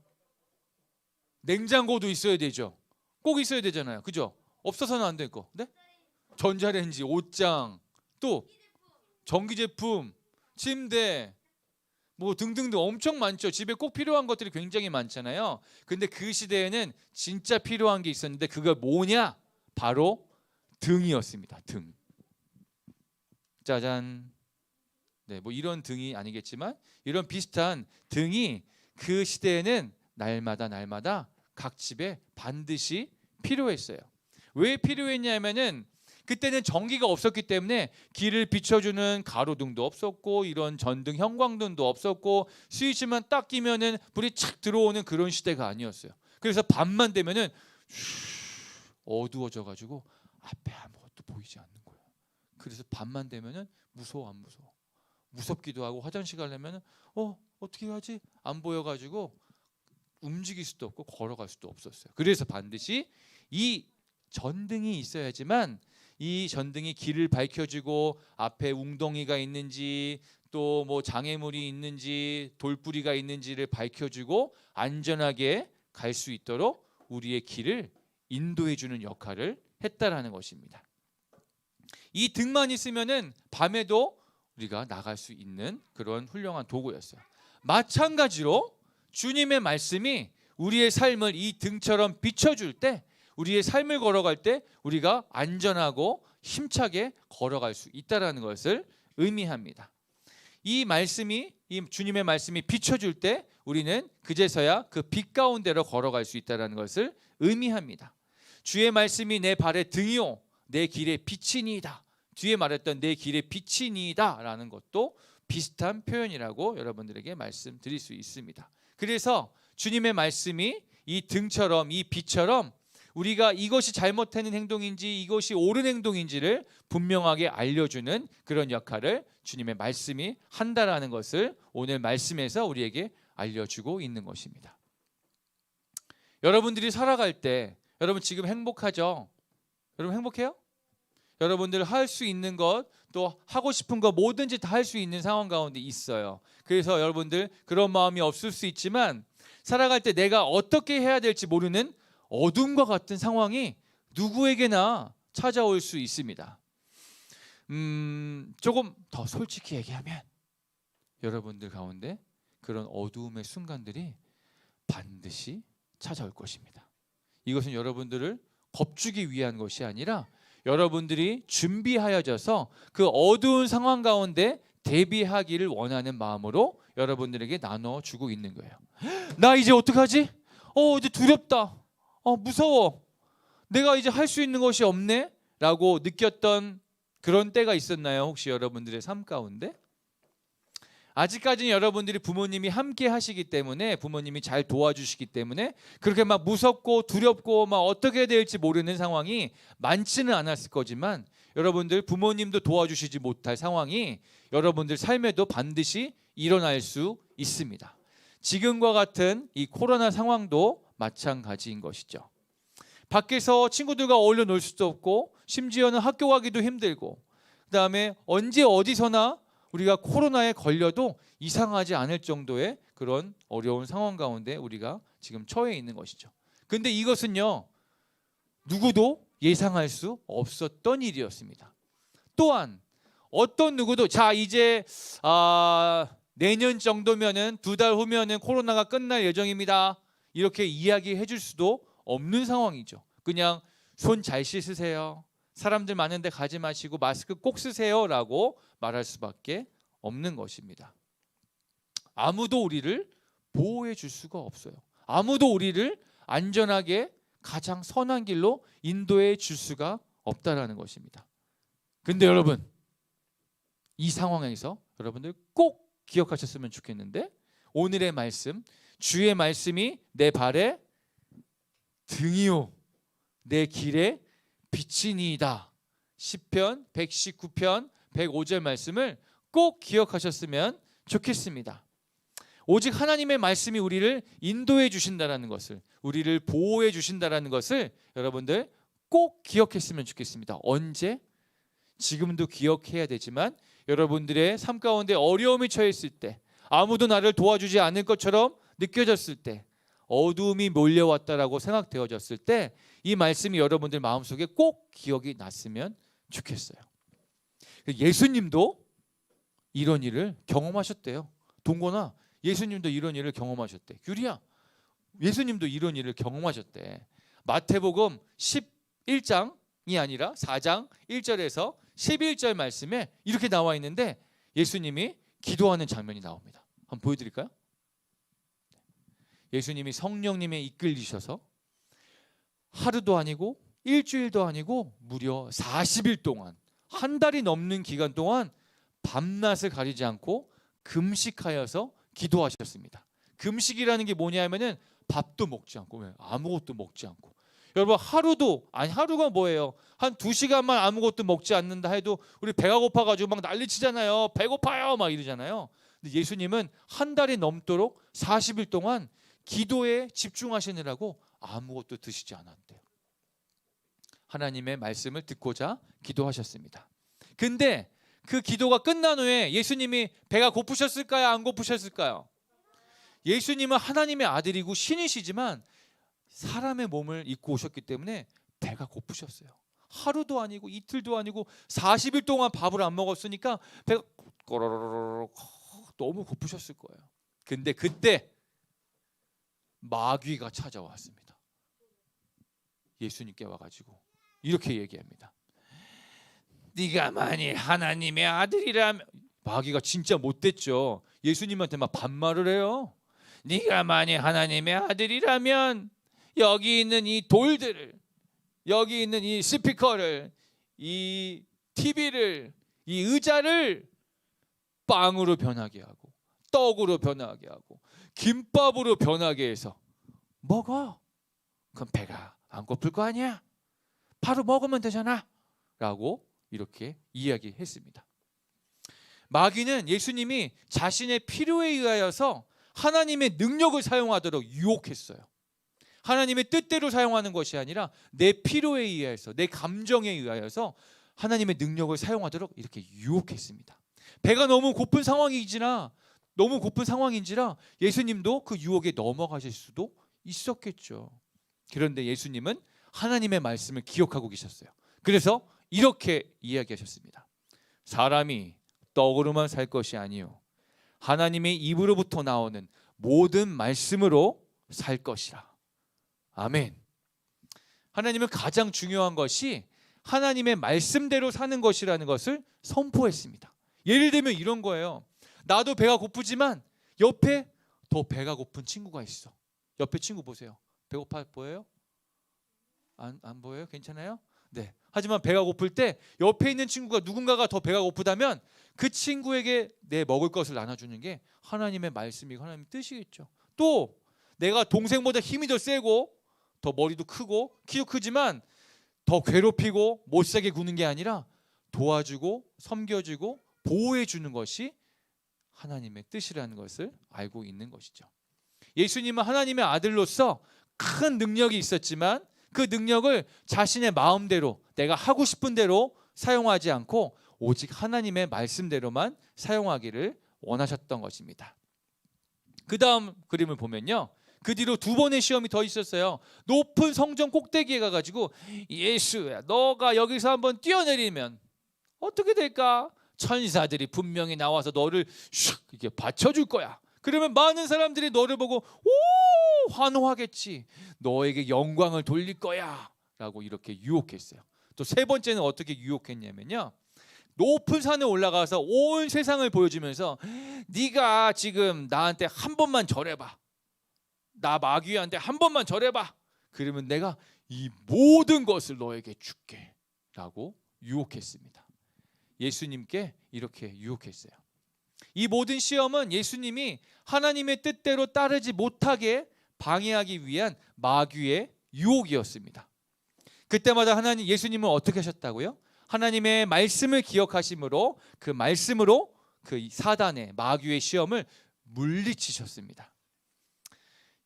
냉장고도 있어야 되죠. 꼭 있어야 되잖아요. 그죠? 없어서는 안 될 거. 네? 전자레인지, 옷장, 또 전기제품, 침대, 뭐 등등등 엄청 많죠. 집에 꼭 필요한 것들이 굉장히 많잖아요. 근데 그 시대에는 진짜 필요한 게 있었는데 그거 뭐냐? 바로 등이었습니다. 등. 짜잔. 네, 뭐 이런 등이 아니겠지만 이런 비슷한 등이 그 시대에는 날마다 각 집에 반드시 필요했어요. 왜 필요했냐면은 그때는 전기가 없었기 때문에 길을 비춰주는 가로등도 없었고 이런 전등 형광등도 없었고 스위치만 딱 끼면은 불이 착 들어오는 그런 시대가 아니었어요. 그래서 밤만 되면은 어두워져 가지고 앞에 아무것도 보이지 않는 거예요. 그래서 밤만 되면은 무서워 안 무서워? 무섭기도 하고 화장실 가려면은 어떻게 하지? 안 보여 가지고 움직일 수도 없고 걸어갈 수도 없었어요. 그래서 반드시 이 전등이 있어야지만 이 전등이 길을 밝혀주고 앞에 웅덩이가 있는지 또 뭐 장애물이 있는지 돌뿌리가 있는지를 밝혀주고 안전하게 갈 수 있도록 우리의 길을 인도해주는 역할을 했다라는 것입니다. 이 등만 있으면은 밤에도 우리가 나갈 수 있는 그런 훌륭한 도구였어요. 마찬가지로 주님의 말씀이 우리의 삶을 이 등처럼 비춰줄 때 우리의 삶을 걸어갈 때 우리가 안전하고 힘차게 걸어갈 수 있다는 것을 의미합니다. 이 주님의 말씀이 비춰줄 때 우리는 그제서야 그 빛 가운데로 걸어갈 수 있다는 것을 의미합니다. 주의 말씀이 내 발의 등이요 내 길의 빛이니이다. 뒤에 말했던 내 길의 빛이니이다 라는 것도 비슷한 표현이라고 여러분들에게 말씀드릴 수 있습니다. 그래서 주님의 말씀이 이 등처럼 이 빛처럼 우리가 이것이 잘못하는 행동인지 이것이 옳은 행동인지를 분명하게 알려주는 그런 역할을 주님의 말씀이 한다라는 것을 오늘 말씀에서 우리에게 알려주고 있는 것입니다. 여러분들이 살아갈 때 여러분 지금 행복하죠? 여러분 행복해요? 여러분들 할 수 있는 것 또 하고 싶은 거 뭐든지 다 할 수 있는 상황 가운데 있어요. 그래서 여러분들 그런 마음이 없을 수 있지만 살아갈 때 내가 어떻게 해야 될지 모르는 어둠과 같은 상황이 누구에게나 찾아올 수 있습니다. 조금 더 솔직히 얘기하면 여러분들 가운데 그런 어두움의 순간들이 반드시 찾아올 것입니다. 이것은 여러분들을 겁주기 위한 것이 아니라 여러분들이 준비하여져서 그 어두운 상황 가운데 대비하기를 원하는 마음으로 여러분들에게 나눠주고 있는 거예요. 나 이제 어떡하지? 이제 두렵다. 무서워. 내가 이제 할 수 있는 것이 없네? 라고 느꼈던 그런 때가 있었나요? 혹시 여러분들의 삶 가운데? 아직까지는 여러분들이 부모님이 함께 하시기 때문에, 부모님이 잘 도와주시기 때문에 그렇게 막 무섭고 두렵고 막 어떻게 해야 될지 모르는 상황이 많지는 않았을 거지만, 여러분들 부모님도 도와주시지 못할 상황이 여러분들 삶에도 반드시 일어날 수 있습니다. 지금과 같은 이 코로나 상황도 마찬가지인 것이죠. 밖에서 친구들과 어울려 놀 수도 없고, 심지어는 학교 가기도 힘들고, 그다음에 언제 어디서나 우리가 코로나에 걸려도 이상하지 않을 정도의 그런 어려운 상황 가운데 우리가 지금 처해 있는 것이죠. 근데 이것은요, 누구도 예상할 수 없었던 일이었습니다. 또한 어떤 누구도 자 이제 내년 정도면은 2달 후면은 코로나가 끝날 예정입니다, 이렇게 이야기해 줄 수도 없는 상황이죠. 그냥 손 잘 씻으세요, 사람들 많은데 가지 마시고 마스크 꼭 쓰세요 라고 말할 수밖에 없는 것입니다. 아무도 우리를 보호해 줄 수가 없어요. 아무도 우리를 안전하게 가장 선한 길로 인도해 줄 수가 없다라는 것입니다. 근데 여러분, 이 상황에서 여러분들 꼭 기억하셨으면 좋겠는데, 오늘의 말씀, 주의 말씀이 내 발에 등이요 내 길에 빛이니이다, 시편 119편 105절 말씀을 꼭 기억하셨으면 좋겠습니다. 오직 하나님의 말씀이 우리를 인도해 주신다라는 것을, 우리를 보호해 주신다라는 것을 여러분들 꼭 기억했으면 좋겠습니다. 언제? 지금도 기억해야 되지만, 여러분들의 삶 가운데 어려움이 처했을 때, 아무도 나를 도와주지 않을 것처럼 느껴졌을 때, 어두움이 몰려왔다라고 생각되어졌을 때, 이 말씀이 여러분들 마음속에 꼭 기억이 났으면 좋겠어요. 예수님도 이런 일을 경험하셨대요. 동건아, 예수님도 이런 일을 경험하셨대. 유리야, 예수님도 이런 일을 경험하셨대. 마태복음 11장이 아니라 4장 1절에서 11절 말씀에 이렇게 나와 있는데, 예수님이 기도하는 장면이 나옵니다. 한번 보여드릴까요? 예수님이 성령님에 이끌리셔서 하루도 아니고 일주일도 아니고 무려 40일 동안, 한 달이 넘는 기간 동안 밤낮을 가리지 않고 금식하여서 기도하셨습니다. 금식이라는 게 뭐냐 하면은 밥도 먹지 않고, 아무것도 먹지 않고. 여러분, 하루가 뭐예요? 한 2시간만 아무것도 먹지 않는다 해도 우리 배가 고파가지고 막 난리치잖아요. 배고파요 막 이러잖아요. 근데 예수님은 한 달이 넘도록 40일 동안 기도에 집중하시느라고 아무것도 드시지 않았대요. 하나님의 말씀을 듣고자 기도하셨습니다. 근데 그 기도가 끝난 후에 예수님이 배가 고프셨을까요? 안 고프셨을까요? 예수님은 하나님의 아들이고 신이시지만 사람의 몸을 입고 오셨기 때문에 배가 고프셨어요. 하루도 아니고 이틀도 아니고 40일 동안 밥을 안 먹었으니까 배가 꼬르르르 너무 고프셨을 거예요. 근데 그때 마귀가 찾아왔습니다. 예수님께 와가지고 이렇게 얘기합니다. 네가 만일 하나님의 아들이라면, 마귀가 진짜 못됐죠. 예수님한테 막 반말을 해요. 네가 만일 하나님의 아들이라면 여기 있는 이 돌들을, 여기 있는 이 스피커를, 이 TV를, 이 의자를 빵으로 변하게 하고, 떡으로 변하게 하고, 김밥으로 변하게 해서 먹어. 그럼 배가 안 고플 거 아니야? 바로 먹으면 되잖아 라고 이렇게 이야기했습니다. 마귀는 예수님이 자신의 필요에 의하여서 하나님의 능력을 사용하도록 유혹했어요. 하나님의 뜻대로 사용하는 것이 아니라 내 필요에 의해서, 내 감정에 의하여서 하나님의 능력을 사용하도록 이렇게 유혹했습니다. 배가 너무 고픈 상황인지라 예수님도 그 유혹에 넘어가실 수도 있었겠죠. 그런데 예수님은 하나님의 말씀을 기억하고 계셨어요. 그래서 이렇게 이야기하셨습니다. 사람이 떡으로만 살 것이 아니요 하나님의 입으로부터 나오는 모든 말씀으로 살 것이라. 아멘. 하나님은 가장 중요한 것이 하나님의 말씀대로 사는 것이라는 것을 선포했습니다. 예를 들면 이런 거예요. 나도 배가 고프지만 옆에 더 배가 고픈 친구가 있어. 옆에 친구 보세요. 배고파 보여요? 안 보여요? 괜찮아요? 네. 하지만 배가 고플 때 옆에 있는 친구가, 누군가가 더 배가 고프다면 그 친구에게 내 먹을 것을 나눠주는 게 하나님의 말씀이고 하나님의 뜻이겠죠. 또 내가 동생보다 힘이 더 세고 더 머리도 크고 키도 크지만 더 괴롭히고 못살게 구는 게 아니라 도와주고 섬겨주고 보호해주는 것이 하나님의 뜻이라는 것을 알고 있는 것이죠. 예수님은 하나님의 아들로서 큰 능력이 있었지만 그 능력을 자신의 마음대로 내가 하고 싶은 대로 사용하지 않고 오직 하나님의 말씀대로만 사용하기를 원하셨던 것입니다. 그 다음 그림을 보면요, 그 뒤로 두 번의 시험이 더 있었어요. 높은 성전 꼭대기에 가가지고 예수야, 너가 여기서 한번 뛰어내리면 어떻게 될까? 천사들이 분명히 나와서 너를 슉 이렇게 받쳐줄 거야. 그러면 많은 사람들이 너를 보고 오 환호하겠지. 너에게 영광을 돌릴 거야 라고 이렇게 유혹했어요. 또 세 번째는 어떻게 유혹했냐면요, 높은 산에 올라가서 온 세상을 보여주면서 네가 지금 나한테 한 번만 절해봐, 나 마귀한테 한 번만 절해봐, 그러면 내가 이 모든 것을 너에게 줄게 라고 유혹했습니다. 예수님께 이렇게 유혹했어요. 이 모든 시험은 예수님이 하나님의 뜻대로 따르지 못하게 방해하기 위한 마귀의 유혹이었습니다. 그때마다 예수님은 어떻게 하셨다고요? 하나님의 말씀을 기억하심으로 그 말씀으로 그 사단의 마귀의 시험을 물리치셨습니다.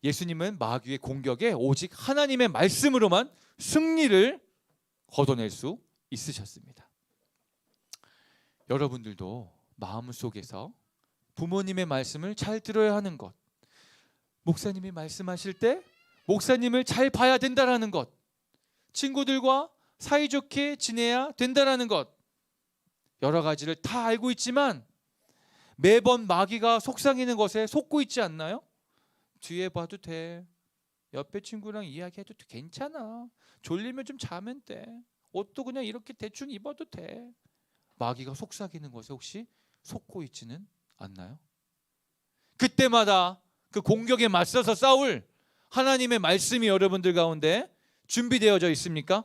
예수님은 마귀의 공격에 오직 하나님의 말씀으로만 승리를 거둬낼 수 있으셨습니다. 여러분들도 마음속에서 부모님의 말씀을 잘 들어야 하는 것, 목사님이 말씀하실 때 목사님을 잘 봐야 된다라는 것, 친구들과 사이좋게 지내야 된다라는 것, 여러 가지를 다 알고 있지만 매번 마귀가 속삭이는 것에 속고 있지 않나요? 뒤에 봐도 돼, 옆에 친구랑 이야기해도 괜찮아, 졸리면 좀 자면 돼, 옷도 그냥 이렇게 대충 입어도 돼. 마귀가 속삭이는 것에 혹시 속고 있지는 않나요? 그때마다 그 공격에 맞서서 싸울 하나님의 말씀이 여러분들 가운데 준비되어져 있습니까?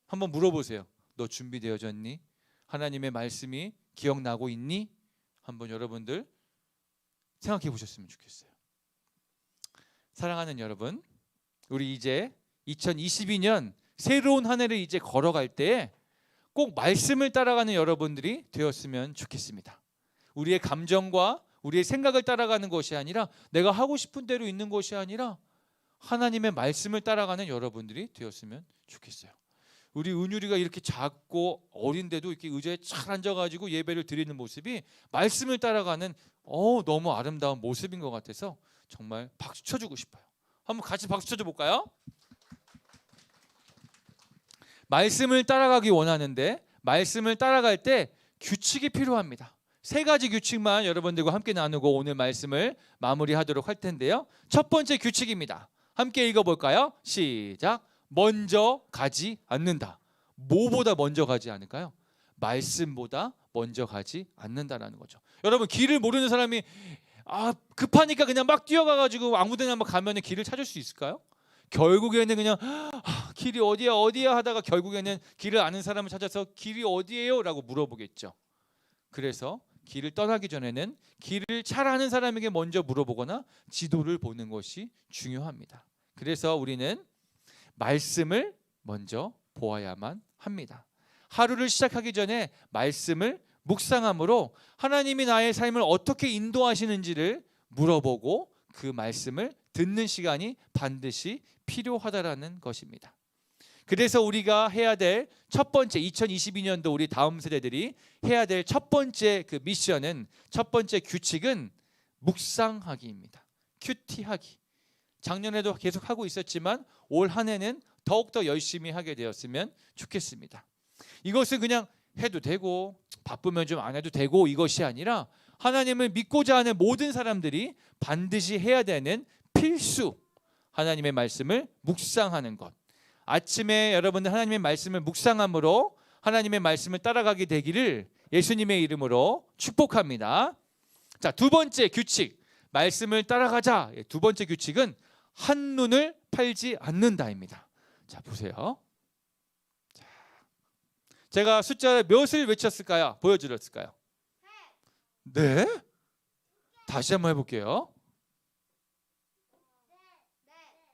한번 물어보세요. 너 준비되어졌니? 하나님의 말씀이 기억나고 있니? 한번 여러분들 생각해 보셨으면 좋겠어요. 사랑하는 여러분, 우리 이제 2022년 새로운 한 해를 이제 걸어갈 때 꼭 말씀을 따라가는 여러분들이 되었으면 좋겠습니다. 우리의 감정과 우리의 생각을 따라가는 것이 아니라, 내가 하고 싶은 대로 있는 것이 아니라 하나님의 말씀을 따라가는 여러분들이 되었으면 좋겠어요. 우리 은율이가 이렇게 작고 어린데도 이렇게 의자에 잘 앉아가지고 예배를 드리는 모습이 말씀을 따라가는 너무 아름다운 모습인 것 같아서 정말 박수 쳐주고 싶어요. 한번 같이 박수 쳐줘 볼까요? 말씀을 따라가기 원하는데 말씀을 따라갈 때 규칙이 필요합니다. 세 가지 규칙만 여러분들과 함께 나누고 오늘 말씀을 마무리하도록 할 텐데요. 첫 번째 규칙입니다. 함께 읽어볼까요? 시작. 먼저 가지 않는다. 뭐보다 먼저 가지 않을까요? 말씀보다 먼저 가지 않는다라는 거죠. 여러분, 길을 모르는 사람이 급하니까 그냥 막 뛰어가가지고 아무데나 막 가면 길을 찾을 수 있을까요? 결국에는 그냥 길이 어디야 하다가 결국에는 길을 아는 사람을 찾아서 길이 어디예요? 라고 물어보겠죠. 그래서 길을 떠나기 전에는 길을 잘 아는 사람에게 먼저 물어보거나 지도를 보는 것이 중요합니다. 그래서 우리는 말씀을 먼저 보아야만 합니다. 하루를 시작하기 전에 말씀을 묵상함으로 하나님이 나의 삶을 어떻게 인도하시는지를 물어보고 그 말씀을 듣는 시간이 반드시 필요하다라는 것입니다. 그래서 우리가 해야 될 첫 번째, 2022년도 우리 다음 세대들이 해야 될 첫 번째 그 미션은, 첫 번째 규칙은 묵상하기입니다. 큐티하기. 작년에도 계속 하고 있었지만 올 한 해는 더욱더 열심히 하게 되었으면 좋겠습니다. 이것은 그냥 해도 되고 바쁘면 좀 안 해도 되고 이것이 아니라 하나님을 믿고자 하는 모든 사람들이 반드시 해야 되는 필수, 하나님의 말씀을 묵상하는 것. 아침에 여러분들 하나님의 말씀을 묵상함으로 하나님의 말씀을 따라가게 되기를 예수님의 이름으로 축복합니다. 자, 두 번째 규칙, 말씀을 따라가자. 두 번째 규칙은 한눈을 팔지 않는다입니다. 자, 보세요. 자, 제가 숫자 몇을 외쳤을까요? 보여드렸을까요? 네? 다시 한번 해볼게요.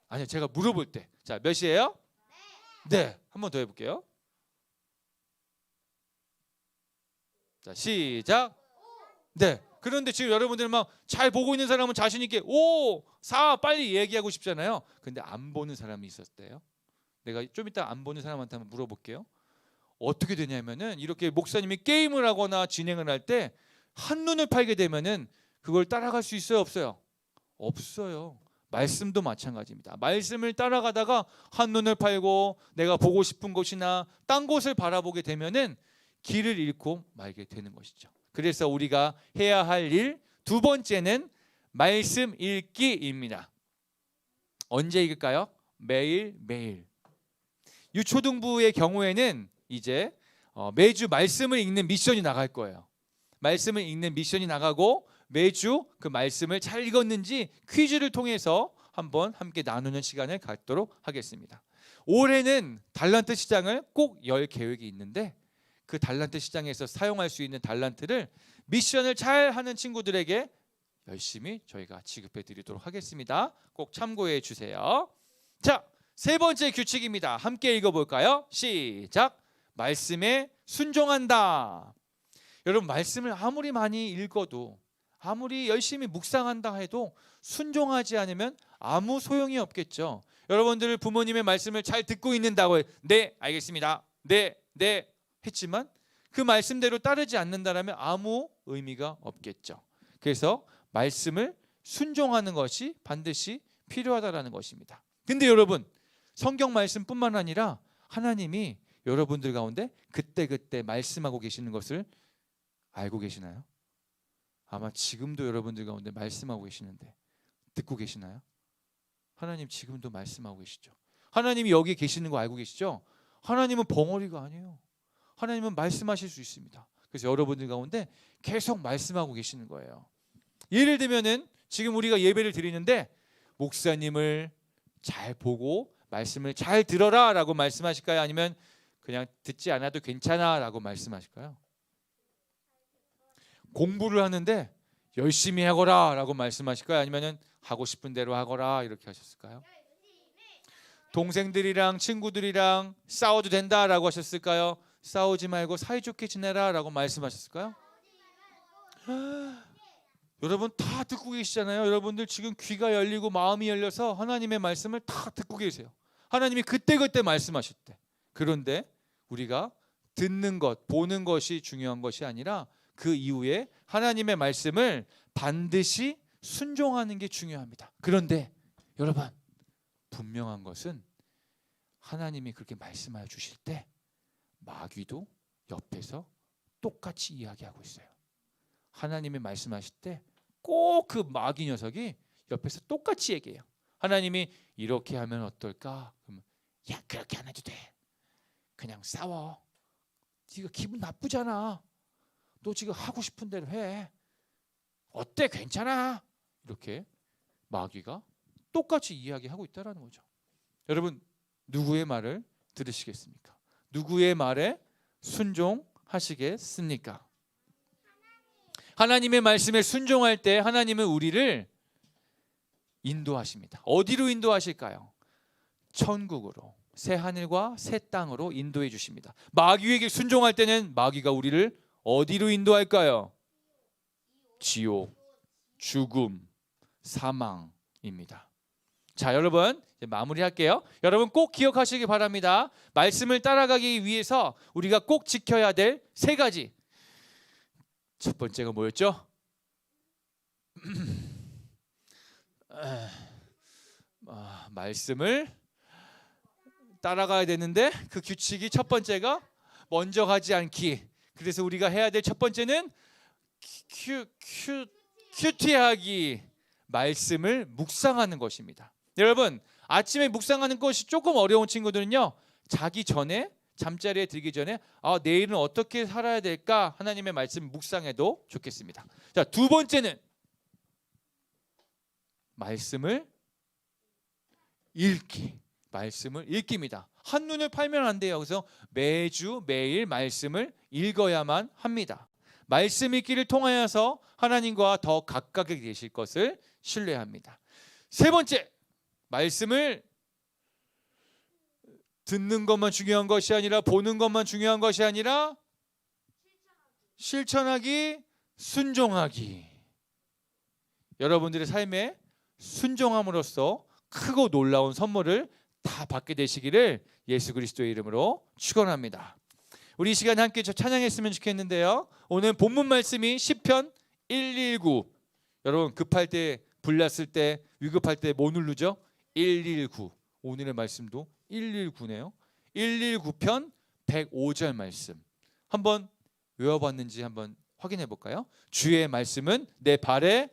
아니요, 제가 물어볼 때. 자, 몇 시예요? 네. 한 번 더 해볼게요. 자, 시작. 네. 그런데 지금 여러분들 막 잘 보고 있는 사람은 자신 있게 5, 4 빨리 얘기하고 싶잖아요. 근데 안 보는 사람이 있었대요. 내가 좀 이따 안 보는 사람한테 한번 물어볼게요. 어떻게 되냐면은 이렇게 목사님이 게임을 하거나 진행을 할 때 한눈을 팔게 되면은 그걸 따라갈 수 있어요, 없어요? 없어요. 말씀도 마찬가지입니다. 말씀을 따라가다가 한눈을 팔고 내가 보고 싶은 곳이나 딴 곳을 바라보게 되면은 길을 잃고 말게 되는 것이죠. 그래서 우리가 해야 할 일 두 번째는 말씀 읽기입니다. 언제 읽을까요? 매일매일. 유초등부의 경우에는 이제 매주 말씀을 읽는 미션이 나갈 거예요. 말씀을 읽는 미션이 나가고 매주 그 말씀을 잘 읽었는지 퀴즈를 통해서 한번 함께 나누는 시간을 갖도록 하겠습니다. 올해는 달란트 시장을 꼭 열 계획이 있는데 그 달란트 시장에서 사용할 수 있는 달란트를 미션을 잘 하는 친구들에게 열심히 저희가 지급해 드리도록 하겠습니다. 꼭 참고해 주세요. 자, 세 번째 규칙입니다. 함께 읽어볼까요? 시작. 말씀에 순종한다. 여러분, 말씀을 아무리 많이 읽어도 아무리 열심히 묵상한다 해도 순종하지 않으면 아무 소용이 없겠죠. 여러분들 부모님의 말씀을 잘 듣고 있는다고 네, 알겠습니다. 네, 네 했지만 그 말씀대로 따르지 않는다라면 아무 의미가 없겠죠. 그래서 말씀을 순종하는 것이 반드시 필요하다라는 것입니다. 근데 여러분, 성경 말씀뿐만 아니라 하나님이 여러분들 가운데 그때그때 말씀하고 계시는 것을 알고 계시나요? 아마 지금도 여러분들 가운데 말씀하고 계시는데 듣고 계시나요? 하나님 지금도 말씀하고 계시죠. 하나님이 여기 계시는 거 알고 계시죠? 하나님은 벙어리가 아니에요. 하나님은 말씀하실 수 있습니다. 그래서 여러분들 가운데 계속 말씀하고 계시는 거예요. 예를 들면은 지금 우리가 예배를 드리는데 목사님을 잘 보고 말씀을 잘 들어라 라고 말씀하실까요? 아니면 그냥 듣지 않아도 괜찮아 라고 말씀하실까요? 공부를 하는데 열심히 하거라 라고 말씀하실까요? 아니면 하고 싶은 대로 하거라 이렇게 하셨을까요? 동생들이랑 친구들이랑 싸워도 된다라고 하셨을까요? 싸우지 말고 사이좋게 지내라 라고 말씀하셨을까요? 여러분 다 듣고 계시잖아요. 여러분들 지금 귀가 열리고 마음이 열려서 하나님의 말씀을 다 듣고 계세요. 하나님이 그때그때 말씀하실 때. 그런데 우리가 듣는 것, 보는 것이 중요한 것이 아니라 그 이후에 하나님의 말씀을 반드시 순종하는 게 중요합니다. 그런데 여러분, 분명한 것은 하나님이 그렇게 말씀하여 주실 때 마귀도 옆에서 똑같이 이야기하고 있어요. 하나님이 말씀하실 때 꼭 그 마귀 녀석이 옆에서 똑같이 얘기해요. 하나님이 이렇게 하면 어떨까? 그러면 야, 그렇게 안 해도 돼. 그냥 싸워. 네가 기분 나쁘잖아. 너 지금 하고 싶은 대로 해. 어때? 괜찮아. 이렇게 마귀가 똑같이 이야기하고 있다는 거죠. 여러분, 누구의 말을 들으시겠습니까? 누구의 말에 순종하시겠습니까? 하나님의 말씀에 순종할 때 하나님은 우리를 인도하십니다. 어디로 인도하실까요? 천국으로, 새 하늘과 새 땅으로 인도해 주십니다. 마귀에게 순종할 때는 마귀가 우리를 어디로 인도할까요? 지옥, 죽음, 사망입니다. 자, 여러분 이제 마무리할게요. 여러분 꼭 기억하시기 바랍니다. 말씀을 따라가기 위해서 우리가 꼭 지켜야 될 세 가지. 첫 번째가 뭐였죠? 말씀을 따라가야 되는데 그 규칙이 첫 번째가 먼저 가지 않기. 그래서 우리가 해야 될 첫 번째는 큐티하기, 말씀을 묵상하는 것입니다. 여러분, 아침에 묵상하는 것이 조금 어려운 친구들은요, 자기 전에 잠자리에 들기 전에 내일은 어떻게 살아야 될까 하나님의 말씀 묵상해도 좋겠습니다. 자, 두 번째는 말씀을 읽기. 말씀을 읽기입니다. 한눈을 팔면 안 돼요. 그래서 매주 매일 말씀을 읽어야만 합니다. 말씀 읽기를 통하여서 하나님과 더 가깝게 되실 것을 신뢰합니다. 세 번째, 말씀을 듣는 것만 중요한 것이 아니라 보는 것만 중요한 것이 아니라 실천하기, 순종하기. 여러분들의 삶에 순종함으로써 크고 놀라운 선물을 다 받게 되시기를 예수 그리스도의 이름으로 축원합니다. 우리 이 시간 함께 찬양했으면 좋겠는데요. 오늘 본문 말씀이 시편 119. 여러분 급할 때, 불났을 때, 위급할 때 뭐 누르죠? 119. 오늘의 말씀도 119네요. 119편 105절 말씀. 한번 외워봤는지 한번 확인해 볼까요? 주의 말씀은 내 발의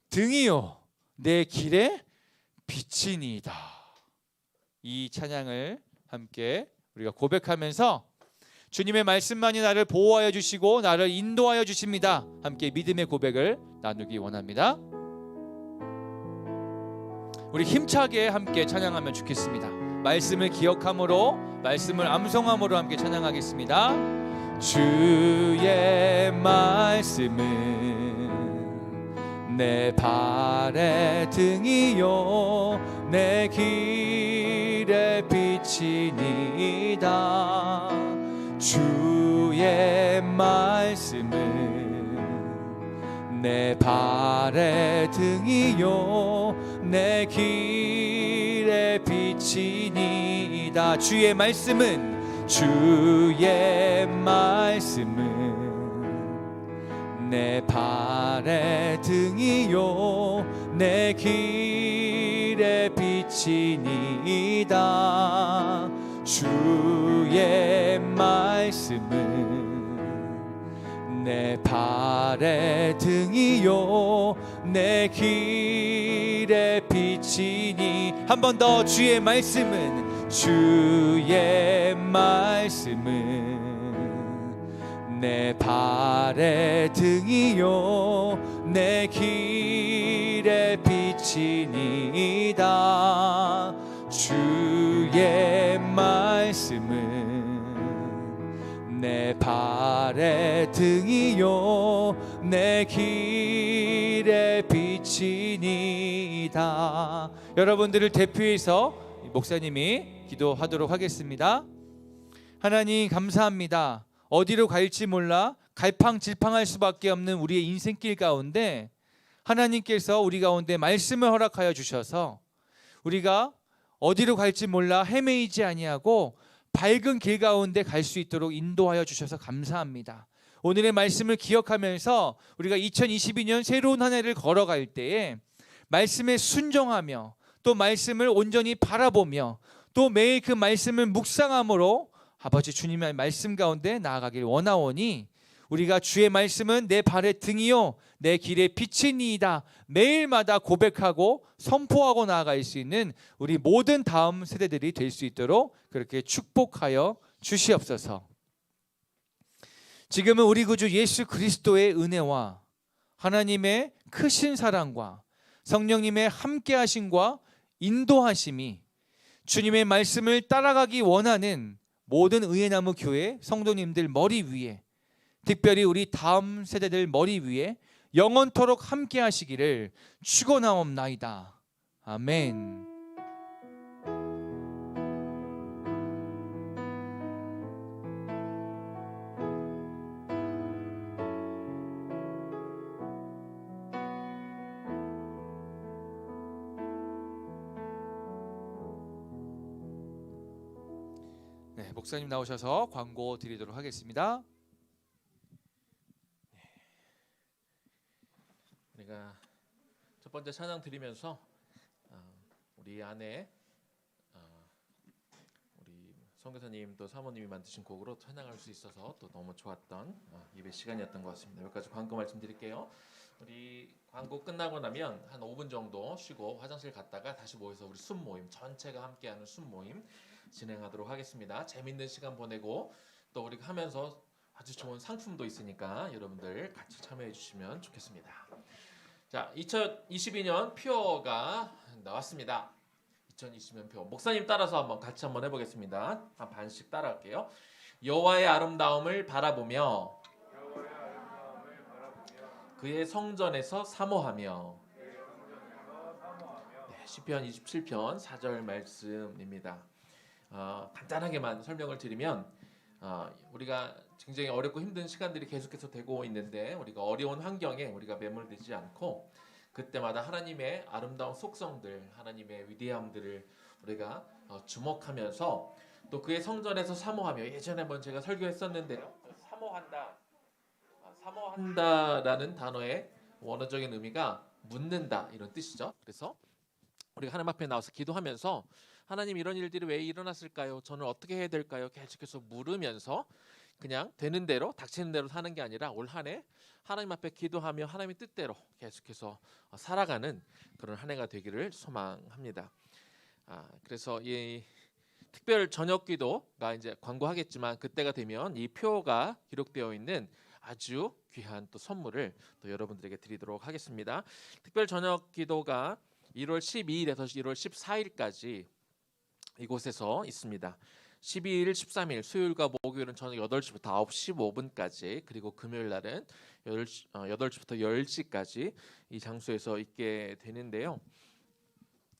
등이요 내 길의 빛이니이다. 이 찬양을 함께 우리가 고백하면서 주님의 말씀만이 나를 보호하여 주시고 나를 인도하여 주십니다. 함께 믿음의 고백을 나누기 원합니다. 우리 힘차게 함께 찬양하면 좋겠습니다. 말씀을 기억함으로, 말씀을 암송함으로 함께 찬양하겠습니다. 주의 말씀은 내 발의 등이요 내 길의 빛이니이다. 주의 말씀은 내 발의 등이요 내 길의 빛이니이다. 주의 말씀은 내 발의 등이요 내 길의 빛이니이다. 주의 말씀은 내 발의 등이요 내 길의 빛이니. 한 번 더. 주의 말씀은 내 발의 등이요 내 길의 빛이니이다. 주의 말씀은 내 발의 등이요 내 길의 빛이니이다. 여러분들을 대표해서 목사님이 기도하도록 하겠습니다. 하나님 감사합니다. 어디로 갈지 몰라 갈팡질팡할 수밖에 없는 우리의 인생길 가운데 하나님께서 우리 가운데 말씀을 허락하여 주셔서 우리가 어디로 갈지 몰라 헤매이지 아니하고 밝은 길 가운데 갈 수 있도록 인도하여 주셔서 감사합니다. 오늘의 말씀을 기억하면서 우리가 2022년 새로운 한 해를 걸어갈 때에 말씀에 순종하며 또 말씀을 온전히 바라보며 또 매일 그 말씀을 묵상함으로 아버지 주님의 말씀 가운데 나아가길 원하오니 우리가 주의 말씀은 내 발의 등이요 내 길의 빛이니이다 매일마다 고백하고 선포하고 나아갈 수 있는 우리 모든 다음 세대들이 될 수 있도록 그렇게 축복하여 주시옵소서. 지금은 우리 구주 예수 그리스도의 은혜와 하나님의 크신 사랑과 성령님의 함께하심과 인도하심이 주님의 말씀을 따라가기 원하는 모든 의회나무 교회 성도님들 머리 위에, 특별히 우리 다음 세대들 머리 위에 영원토록 함께 하시기를 축원하옵나이다. 아멘. 네, 목사님 나오셔서 광고 드리도록 하겠습니다. 우리가 첫 번째 찬양 드리면서 우리 안에 우리 선교사님 또 사모님이 만드신 곡으로 찬양할 수 있어서 또 너무 좋았던 예배 시간이었던 것 같습니다. 여기까지 광고 말씀드릴게요. 우리 광고 끝나고 나면 한 5분 정도 쉬고 화장실 갔다가 다시 모여서 우리 숨 모임 전체가 함께하는 숨 모임 진행하도록 하겠습니다. 재밌는 시간 보내고 또 우리가 하면서 아주 좋은 상품도 있으니까 여러분들 같이 참여해 주시면 좋겠습니다. 자, 2022년 표가 나왔습니다. 2020년 표. 목사님 따라서 같이 한번 해보겠습니다. 한 반씩 따라할게요. 여호와의 아름다움을 바라보며 그의 성전에서 사모하며. 네, 시편 27편 4절 말씀입니다. 간단하게만 설명을 드리면 우리가 굉장히 어렵고 힘든 시간들이 계속해서 되고 있는데 우리가 어려운 환경에 우리가 매몰되지 않고 그때마다 하나님의 아름다운 속성들, 하나님의 위대함들을 우리가 주목하면서 또 그의 성전에서 사모하며, 예전에 한번 제가 설교했었는데요. 사모한다라는 단어의 원어적인 의미가 묻는다 이런 뜻이죠. 그래서 우리가 하나님 앞에 나와서 기도하면서 하나님 이런 일들이 왜 일어났을까요? 저는 어떻게 해야 될까요? 계속해서 물으면서 그냥 되는 대로 닥치는 대로 사는 게 아니라 올 한 해 하나님 앞에 기도하며 하나님의 뜻대로 계속해서 살아가는 그런 한 해가 되기를 소망합니다. 그래서 이 특별 저녁 기도가 이제 광고하겠지만 그때가 되면 이 표가 기록되어 있는 아주 귀한 또 선물을 또 여러분들에게 드리도록 하겠습니다. 특별 저녁 기도가 1월 12일에서 1월 14일까지 이곳에서 있습니다. 12일, 13일 수요일과 목요일은 저녁 8시부터 9시 5분까지, 그리고 금요일 날은 8시부터 10시까지 이 장소에서 있게 되는데요.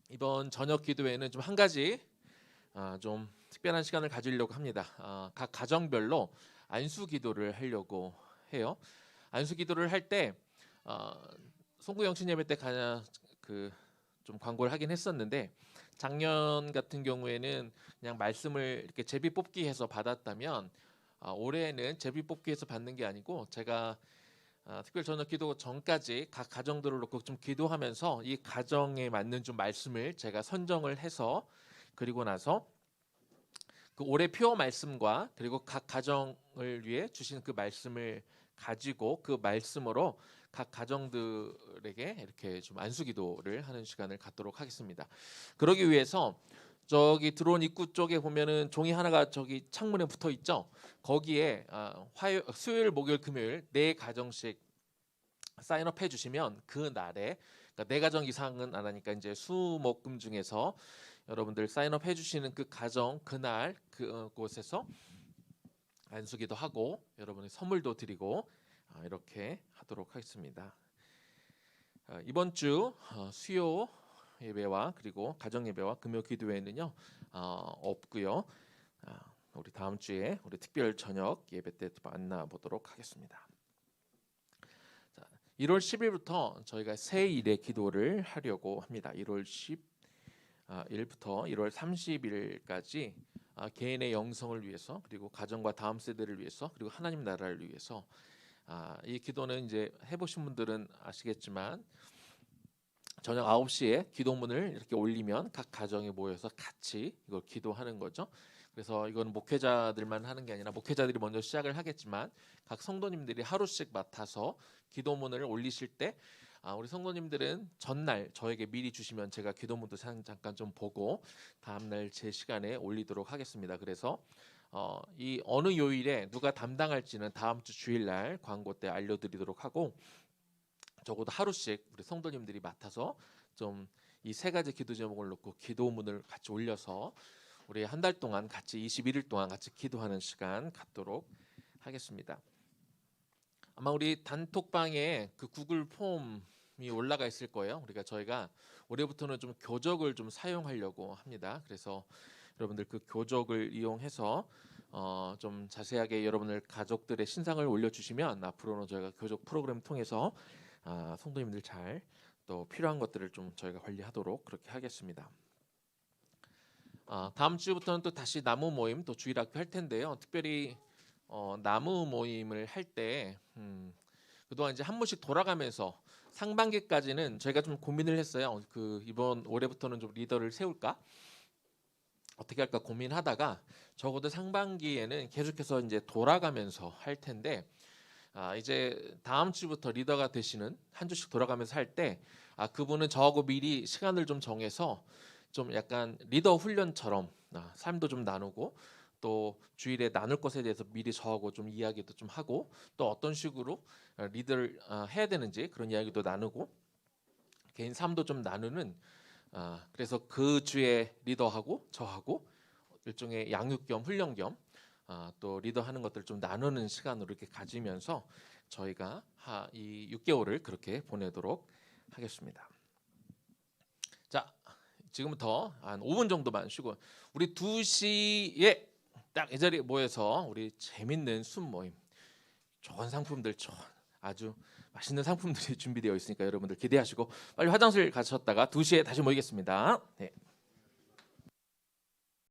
이번 저녁 기도회는 좀 한 가지 좀 특별한 시간을 가지려고 합니다. 각 가정별로 안수 기도를 하려고 해요. 안수 기도를 할 때 송구 영신 예배 때 좀 광고를 하긴 했었는데, 작년 같은 경우에는 그냥 말씀을 이렇게 제비 뽑기 해서 받았다면 올해는 제비 뽑기 해서 받는 게 아니고 제가 특별 저녁 기도 전까지 각 가정들을 놓고 좀 기도하면서 이 가정에 맞는 좀 말씀을 제가 선정을 해서, 그리고 나서 그 올해 표 말씀과 그리고 각 가정을 위해 주신 그 말씀을 가지고 그 말씀으로 각 가정들에게 이렇게 좀 안수 기도를 하는 시간을 갖도록 하겠습니다. 그러기 위해서 저기 들어온 입구 쪽에 보면은 종이 하나가 저기 창문에 붙어 있죠. 거기에 수요일, 목요일, 금요일 4가정씩 사인업 해주시면 그 날에, 그러니까 4가정 이상은 안 하니까 이제 수목금 중에서 여러분들 사인업 해주시는 그 가정 그날 그곳에서 안수기도 하고 여러분의 선물도 드리고 이렇게 하도록 하겠습니다. 이번 주 수요 예배와 그리고 가정 예배와 금요 기도회는요 없고요. 우리 다음 주에 우리 특별 저녁 예배 때 만나보도록 하겠습니다. 1월 10일부터 저희가 새 일의 기도를 하려고 합니다. 1월 10일부터 1월 30일까지 개인의 영성을 위해서, 그리고 가정과 다음 세대를 위해서, 그리고 하나님 나라를 위해서 이 기도는 이제 해보신 분들은 아시겠지만 저녁 9시에 기도문을 이렇게 올리면 각 가정에 모여서 같이 이걸 기도하는 거죠. 그래서 이건 목회자들만 하는 게 아니라 목회자들이 먼저 시작을 하겠지만 각 성도님들이 하루씩 맡아서 기도문을 올리실 때 우리 성도님들은 전날 저에게 미리 주시면 제가 기도문도 잠깐 좀 보고 다음날 제 시간에 올리도록 하겠습니다. 그래서 이 어느 요일에 누가 담당할지는 다음 주 주일날 광고 때 알려드리도록 하고, 적어도 하루씩 우리 성도님들이 맡아서 좀 이 3가지 기도 제목을 놓고 기도문을 같이 올려서 우리 한 달 동안 같이 21일 동안 같이 기도하는 시간 갖도록 하겠습니다. 아마 우리 단톡방에 그 구글 폼이 올라가 있을 거예요. 저희가 올해부터는 좀 교적을 좀 사용하려고 합니다. 그래서 여러분들 그 교적을 이용해서 좀 자세하게 여러분들 가족들의 신상을 올려주시면 앞으로는 저희가 교적 프로그램 통해서 성도님들 잘 또 필요한 것들을 좀 저희가 관리하도록 그렇게 하겠습니다. 다음 주부터는 또 다시 나무 모임 또 주일학교 할 텐데요. 특별히 나무 모임을 할 때 그동안 이제 한 번씩 돌아가면서 상반기까지는 저희가 좀 고민을 했어요. 이번 올해부터는 좀 리더를 세울까? 어떻게 할까 고민하다가 적어도 상반기에는 계속해서 이제 돌아가면서 할 텐데, 이제 다음 주부터 리더가 되시는 한 주씩 돌아가면서 할 때 그분은 저하고 미리 시간을 좀 정해서 좀 약간 리더 훈련처럼 삶도 좀 나누고 또 주일에 나눌 것에 대해서 미리 저하고 좀 이야기도 좀 하고 또 어떤 식으로 리더를 해야 되는지 그런 이야기도 나누고 개인 삶도 좀 나누는, 그래서 그 주에 리더하고 저하고 일종의 양육 겸 훈련 겸 또 리더하는 것들 좀 나누는 시간으로 이렇게 가지면서 저희가 이 6개월을 그렇게 보내도록 하겠습니다. 자, 지금부터 한 5분 정도만 쉬고 우리 2시에 딱 이 자리에 모여서 우리 재밌는 순모임, 좋은 상품들, 아주 맛있는 상품들이 준비되어 있으니까 여러분들 기대하시고 빨리 화장실 가셨다가 2시에 다시 모이겠습니다. 네.